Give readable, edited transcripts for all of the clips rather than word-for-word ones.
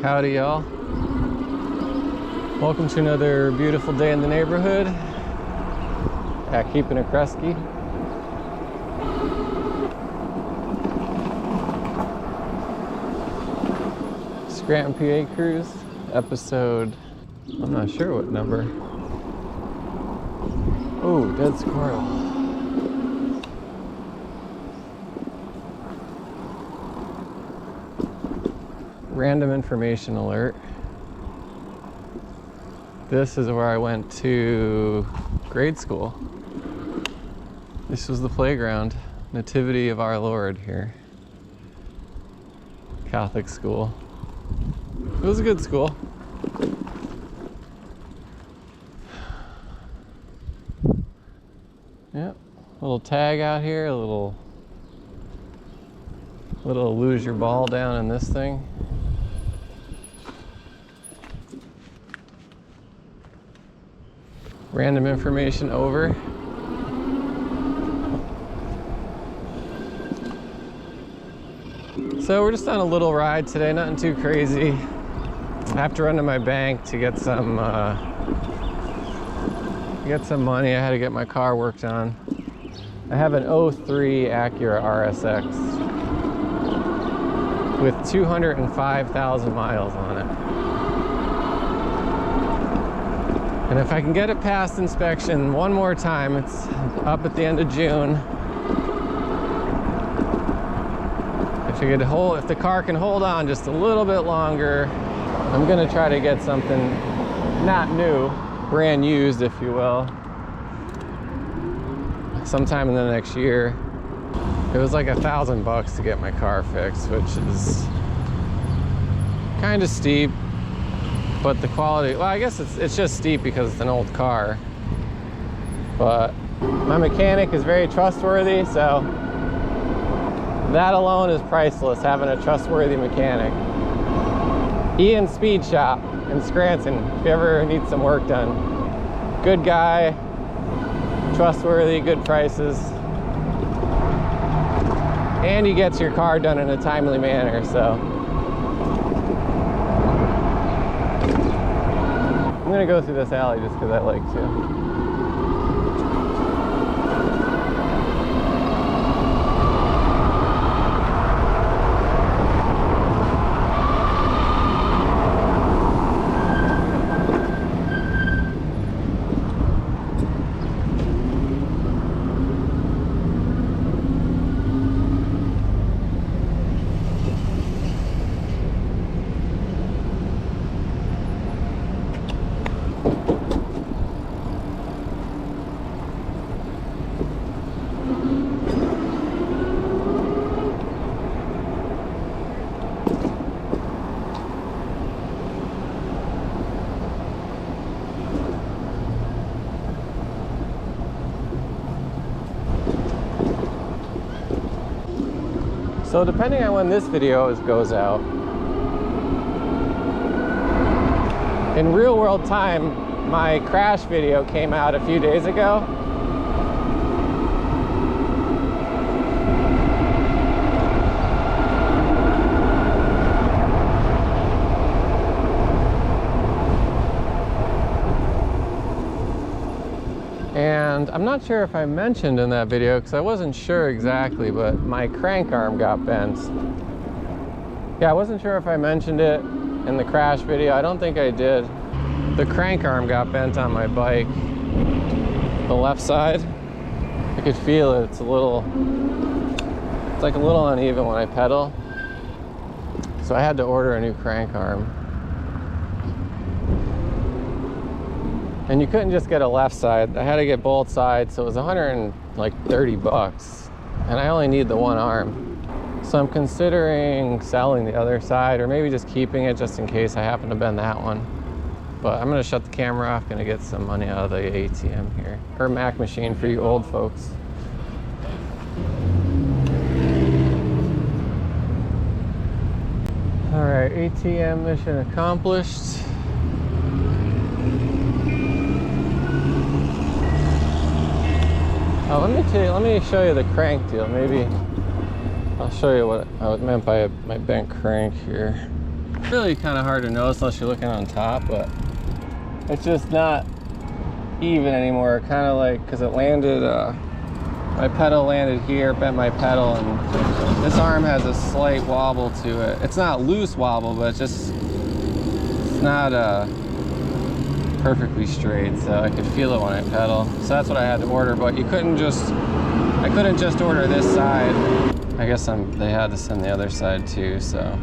Howdy, y'all. Welcome to another beautiful day in the neighborhood at Keeping It Kresky. Scranton, PA Cruise, episode, I'm not sure what number. Oh, dead squirrel. Random information alert. This is where I went to grade school. This was the playground, Nativity of Our Lord here. Catholic school. It was a good school. Yep, little tag out here, a little lose your ball down in this thing. Random information over. So we're just on a little ride today, nothing too crazy. I have to run to my bank to get some money. I had to get my car worked on. I have an 03 Acura RSX with 205,000 miles on it. And if I can get it past inspection one more time, it's up at the end of June. If the car can hold on just a little bit longer, I'm gonna try to get something not new, brand used, if you will, sometime in the next year. It was like $1,000 to get my car fixed, which is kind of steep. But the quality, well, I guess it's just steep because it's an old car. But my mechanic is very trustworthy, so that alone is priceless, having a trustworthy mechanic. Ian's Speed Shop in Scranton, if you ever need some work done. Good guy, trustworthy, good prices. And he gets your car done in a timely manner, so. I'm gonna go through this alley just because I like to. So depending on when this video goes out, in real world time, my crash video came out a few days ago. And I'm not sure if I mentioned in that video, because I wasn't sure exactly, but my crank arm got bent. Yeah, I wasn't sure if I mentioned it in the crash video. I don't think I did. The crank arm got bent on my bike, the left side. I could feel it. It's like a little uneven when I pedal. So I had to order a new crank arm. And you couldn't just get a left side. I had to get both sides, so it was $130. And I only need the one arm. So I'm considering selling the other side, or maybe just keeping it just in case I happen to bend that one. But I'm gonna shut the camera off, gonna get some money out of the ATM here. Or Mac machine for you old folks. All right, ATM mission accomplished. Oh, let me show you the crank deal. Maybe I'll show you what I meant by my bent crank here. really kind of hard to notice unless you're looking on top, but it's just not even anymore. Kind of like, because it landed, my pedal landed here, bent my pedal, and this arm has a slight wobble to it. It's not loose wobble, but it's not perfectly straight, so I could feel it when I pedal. So that's what I had to order, but I couldn't just order this side. I guess they had to send the other side too, so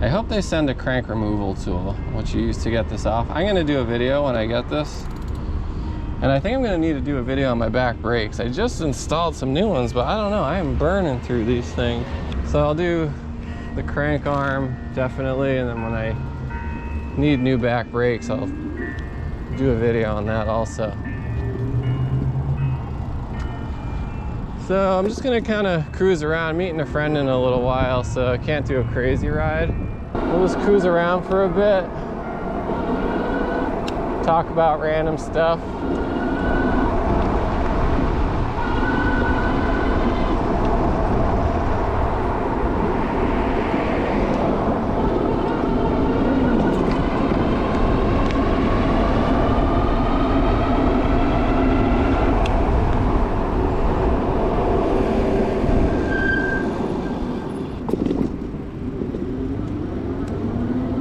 I hope they send a crank removal tool, which you use to get this off. I'm gonna do a video when I get this, and I think I'm gonna need to do a video on my back brakes. I just installed some new ones, but I don't know, I am burning through these things. So I'll do the crank arm, definitely, and then when I need new back brakes, I'll do a video on that also. So I'm just gonna kind of cruise around, meeting a friend in a little while, so I can't do a crazy ride. We'll just cruise around for a bit, talk about random stuff.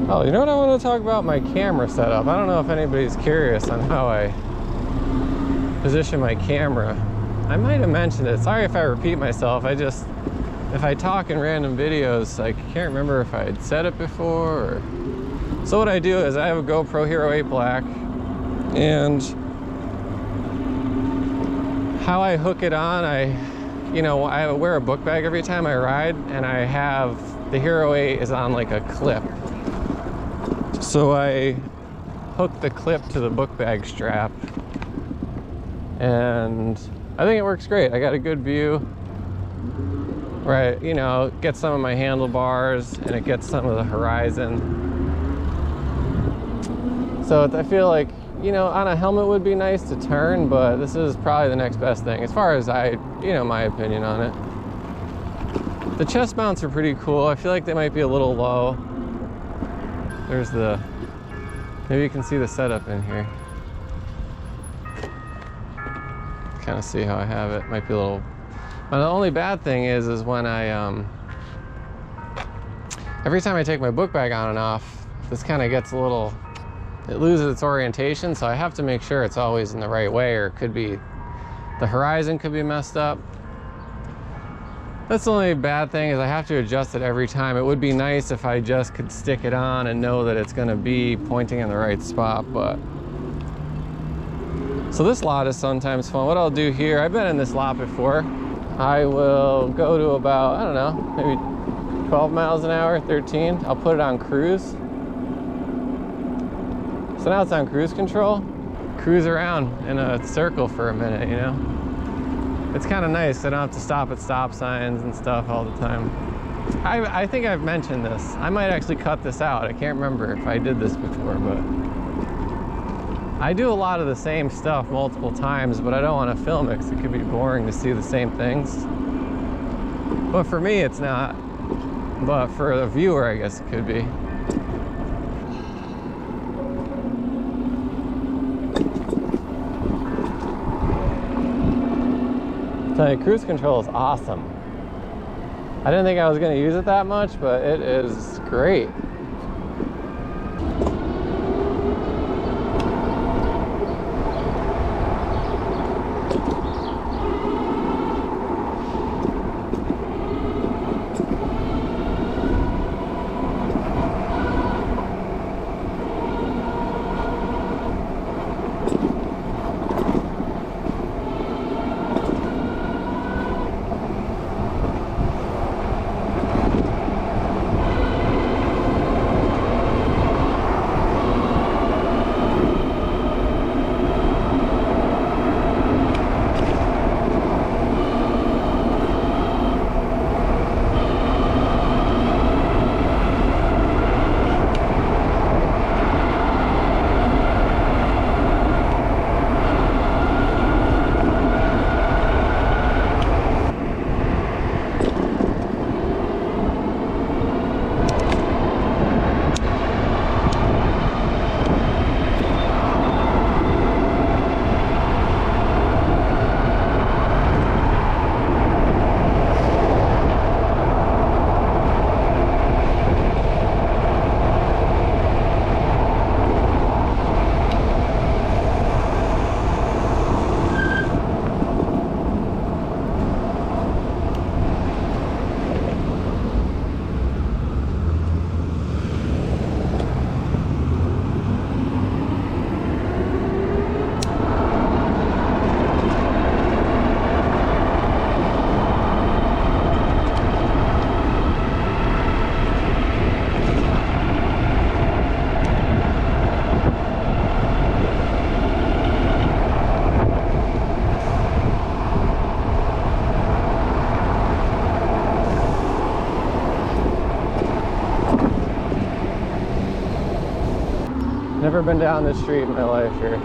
Oh, you know what I want to talk about? My camera setup. I don't know if anybody's curious on how I position my camera. I might have mentioned it. Sorry if I repeat myself. If I talk in random videos, I can't remember if I had said it before. Or... So what I do is I have a GoPro Hero 8 Black, and how I hook it on, I wear a book bag every time I ride, and I have the Hero 8 is on like a clip. So I hook the clip to the book bag strap, and I think it works great. I got a good view, right? You know, it gets some of my handlebars and it gets some of the horizon. So I feel like, you know, on a helmet would be nice to turn, but this is probably the next best thing as far as my opinion on it. The chest mounts are pretty cool. I feel like they might be a little low. There's maybe you can see the setup in here. Kind of see how I have it. Might be a little, but the only bad thing is when I, every time I take my book bag on and off, this kind of gets a little, it loses its orientation, so I have to make sure it's always in the right way, or it could be, the horizon could be messed up. That's the only bad thing, is I have to adjust it every time. It would be nice if I just could stick it on and know that it's gonna be pointing in the right spot, but. So this lot is sometimes fun. What I'll do here, I've been in this lot before. I will go to about, I don't know, maybe 12 miles an hour, 13. I'll put it on cruise. So now it's on cruise control. Cruise around in a circle for a minute, you know? It's kind of nice. I don't have to stop at stop signs and stuff all the time. I think I've mentioned this. I might actually cut this out. I can't remember if I did this before, but I do a lot of the same stuff multiple times, but I don't want to film it because it could be boring to see the same things. But for me, it's not. But for the viewer, I guess it could be. So cruise control is awesome. I didn't think I was going to use it that much, but it is great. Never been down this street in my life here.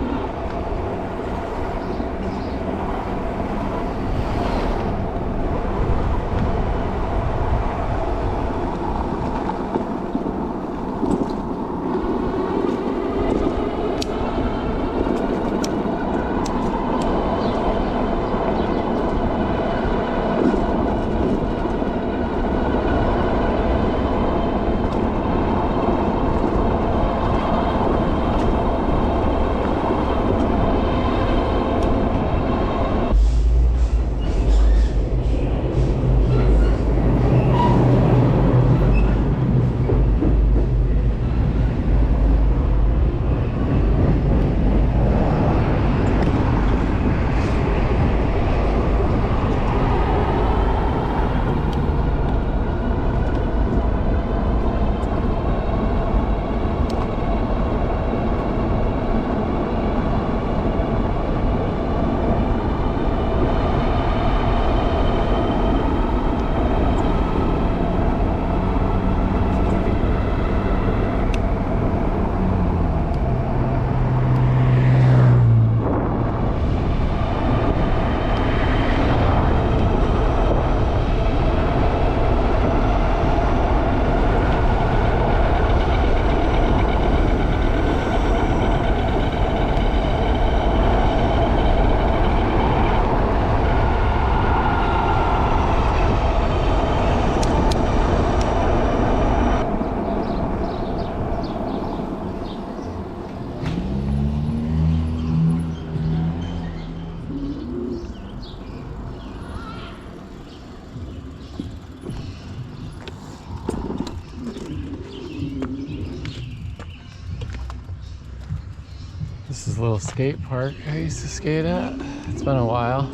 This is a little skate park I used to skate at. It's been a while.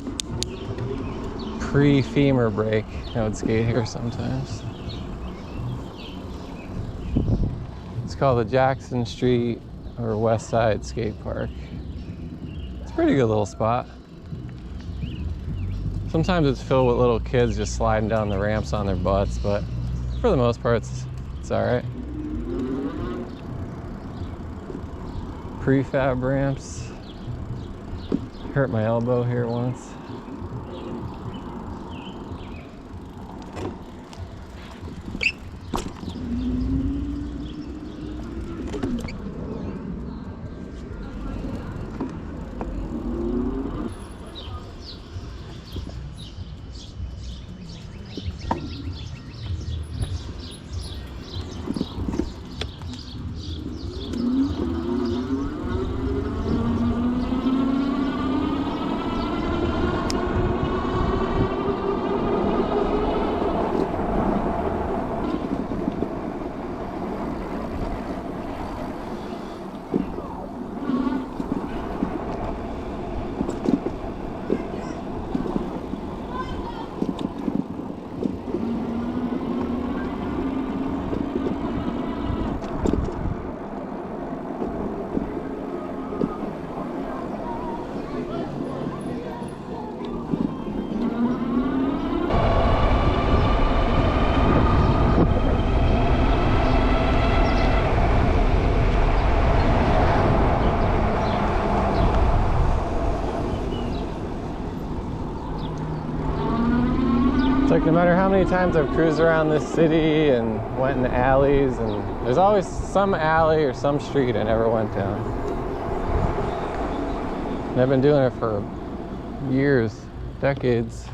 Pre-femur break, I would skate here sometimes. It's called the Jackson Street or West Side Skate Park. It's a pretty good little spot. Sometimes it's filled with little kids just sliding down the ramps on their butts, but for the most part, it's all right. Prefab ramps. Hurt my elbow here once. It's like no matter how many times I've cruised around this city and went in the alleys, and there's always some alley or some street I never went down. And I've been doing it for years, decades.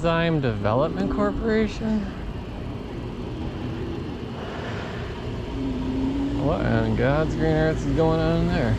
Enzyme Development Corporation? What in God's green earth is going on in there?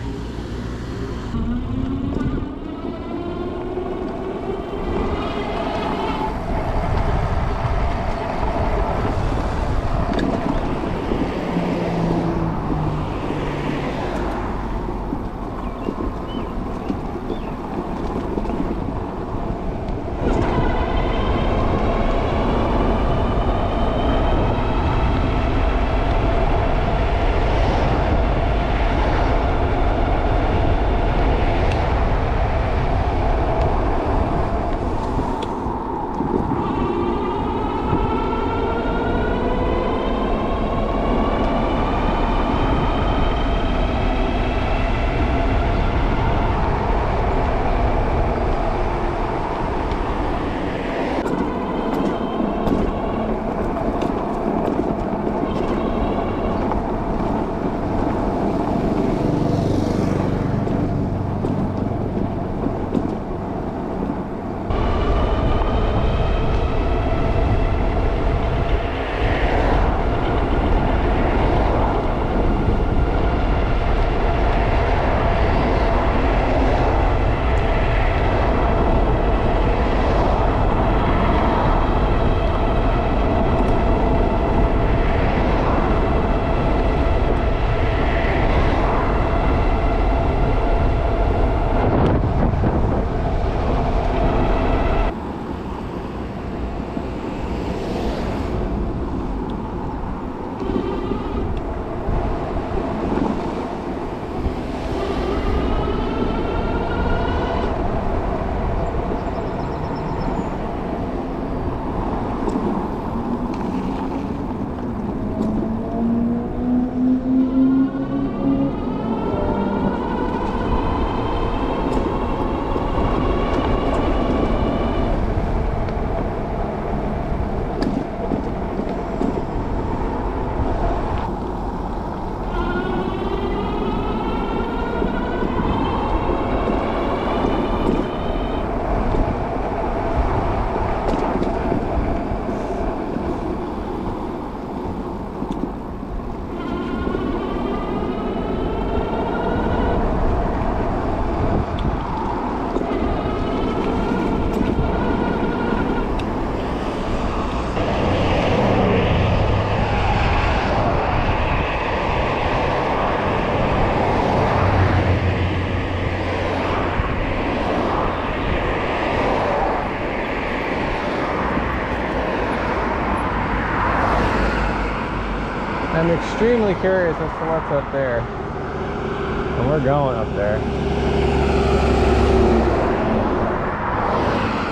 I'm extremely curious as to what's up there. And we're going up there.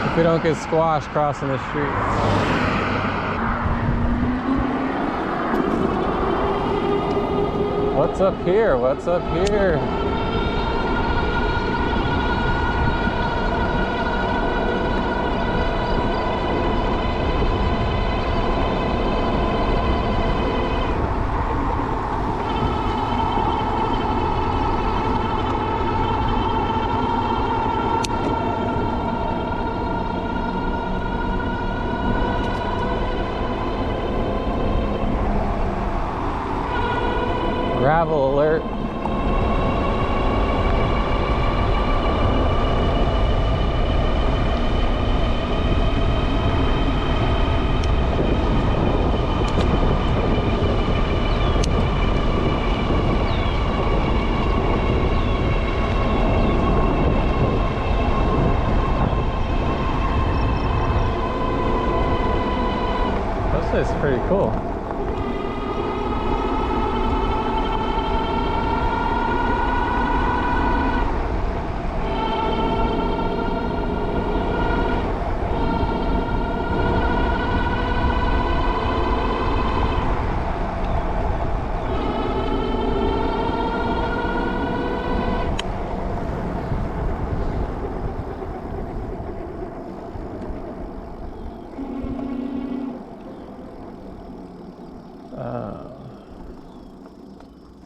If we don't get squashed crossing the street. What's up here? What's up here? Gravel alert. This is pretty cool.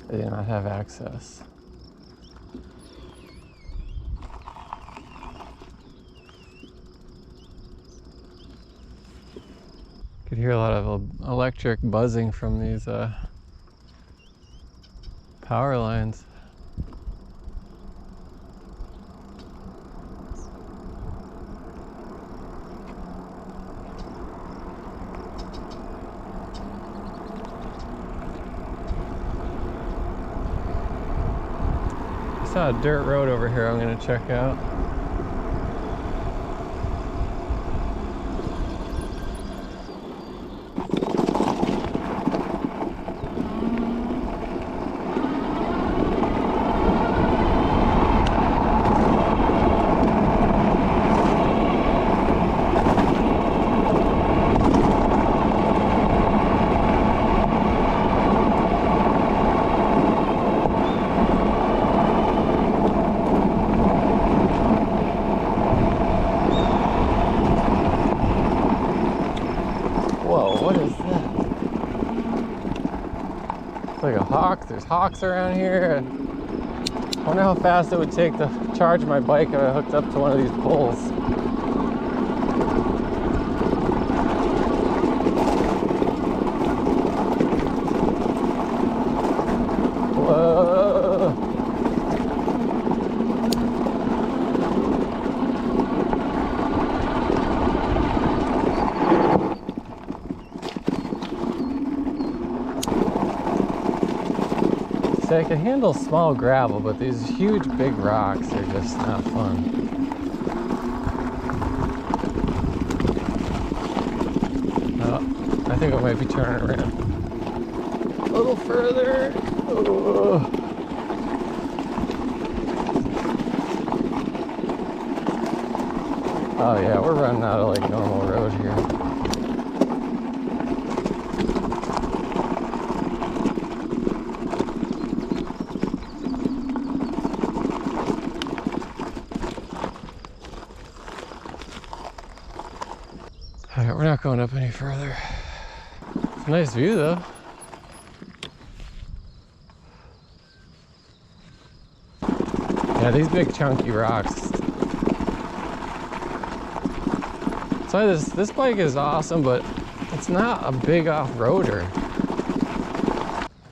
They do not have access. hear a lot of electric buzzing from these power lines. I saw a dirt road over here I'm gonna check out. Whoa, what is that? It's like a hawk. There's hawks around here. I wonder how fast it would take to charge my bike if I hooked up to one of these poles. Whoa. See, I can handle small gravel, but these huge big rocks are just not fun. Oh, I think I might be turning around a little further. Oh. Oh yeah, we're running out of like normal road here. Alright, we're not going up any further. It's a nice view though. Yeah, these big chunky rocks. So this bike is awesome, but it's not a big off-roader.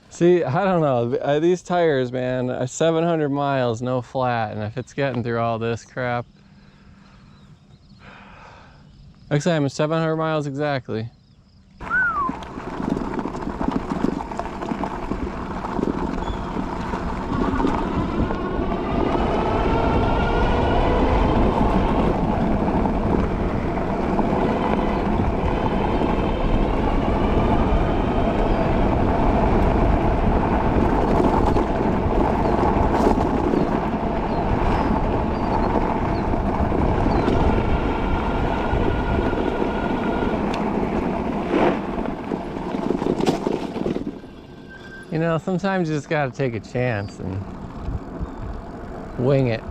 See, I don't know. These tires, man, 700 miles, no flat, and if it's getting through all this crap. Actually, I'm at 700 miles exactly. You know, sometimes you just gotta take a chance and wing it.